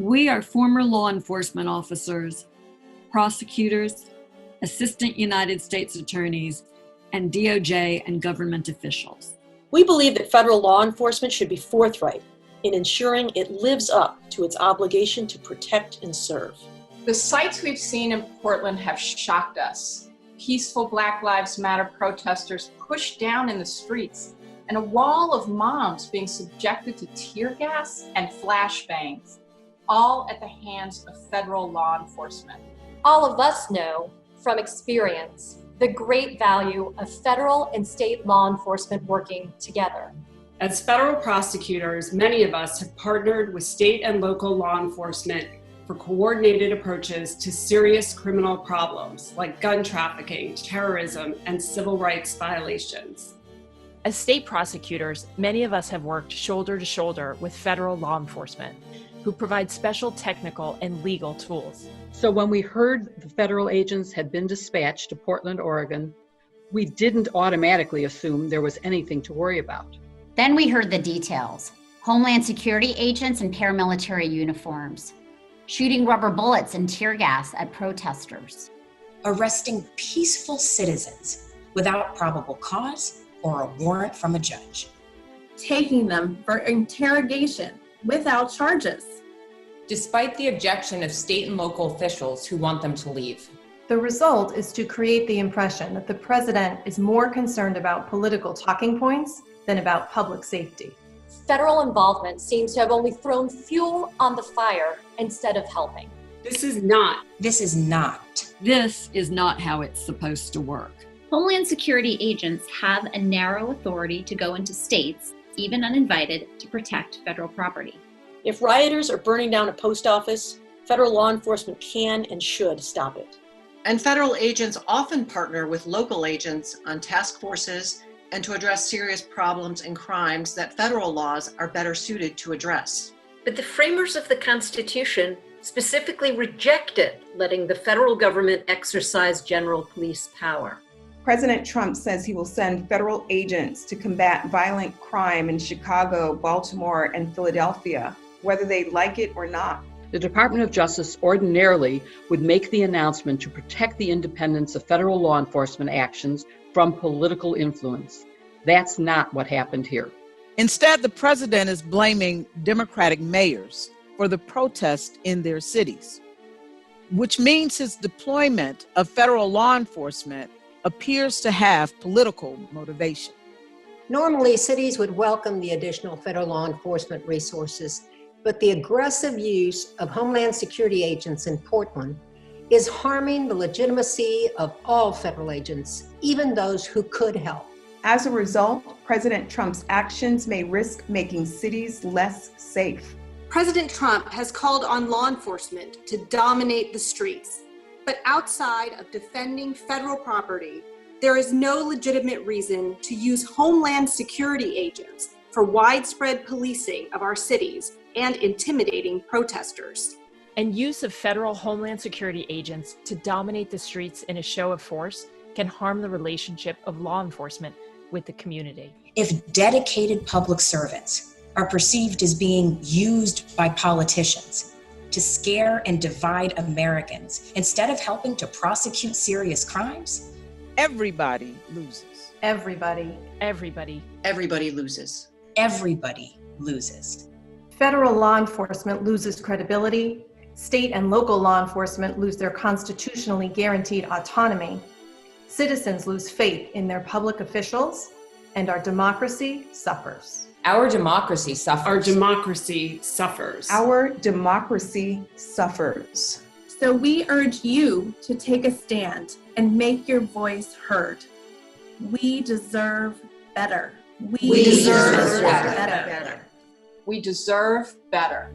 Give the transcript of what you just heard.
We are former law enforcement officers, prosecutors, assistant United States attorneys, and DOJ and government officials. We believe that federal law enforcement should be forthright in ensuring it lives up to its obligation to protect and serve. The sights we've seen in Portland have shocked us. Peaceful Black Lives Matter protesters pushed down in the streets, and a wall of moms being subjected to tear gas and flashbangs, all at the hands of federal law enforcement. All of us know from experience the great value of federal and state law enforcement working together. As federal prosecutors, many of us have partnered with state and local law enforcement for coordinated approaches to serious criminal problems like gun trafficking, terrorism, and civil rights violations. As state prosecutors, many of us have worked shoulder to shoulder with federal law enforcement, who provide special technical and legal tools. So when we heard the federal agents had been dispatched to Portland, Oregon, we didn't automatically assume there was anything to worry about. Then we heard the details. Homeland Security agents in paramilitary uniforms, shooting rubber bullets and tear gas at protesters. Arresting peaceful citizens without probable cause or a warrant from a judge. Taking them for interrogation without charges. Despite the objection of state and local officials who want them to leave. The result is to create the impression that the president is more concerned about political talking points than about public safety. Federal involvement seems to have only thrown fuel on the fire instead of helping. This is not how it's supposed to work. Homeland Security agents have a narrow authority to go into states, even uninvited, to protect federal property. If rioters are burning down a post office, federal law enforcement can and should stop it. And federal agents often partner with local agents on task forces and to address serious problems and crimes that federal laws are better suited to address. But the framers of the Constitution specifically rejected letting the federal government exercise general police power. President Trump says he will send federal agents to combat violent crime in Chicago, Baltimore, and Philadelphia, whether they like it or not. The Department of Justice ordinarily would make the announcement to protect the independence of federal law enforcement actions from political influence. That's not what happened here. Instead, the president is blaming Democratic mayors for the protests in their cities, which means his deployment of federal law enforcement appears to have political motivation. Normally, cities would welcome the additional federal law enforcement resources, but the aggressive use of Homeland Security agents in Portland is harming the legitimacy of all federal agents, even those who could help. As a result, President Trump's actions may risk making cities less safe. President Trump has called on law enforcement to dominate the streets. But outside of defending federal property, there is no legitimate reason to use Homeland Security agents for widespread policing of our cities and intimidating protesters. And use of federal Homeland Security agents to dominate the streets in a show of force can harm the relationship of law enforcement with the community. If dedicated public servants are perceived as being used by politicians to scare and divide Americans instead of helping to prosecute serious crimes, everybody loses. Everybody loses. Everybody loses. Federal law enforcement loses credibility. State and local law enforcement lose their constitutionally guaranteed autonomy. Citizens lose faith in their public officials, and our democracy suffers. Our democracy suffers. Our democracy suffers. Our democracy suffers. So we urge you to take a stand and make your voice heard. We deserve better. We deserve better. We deserve better.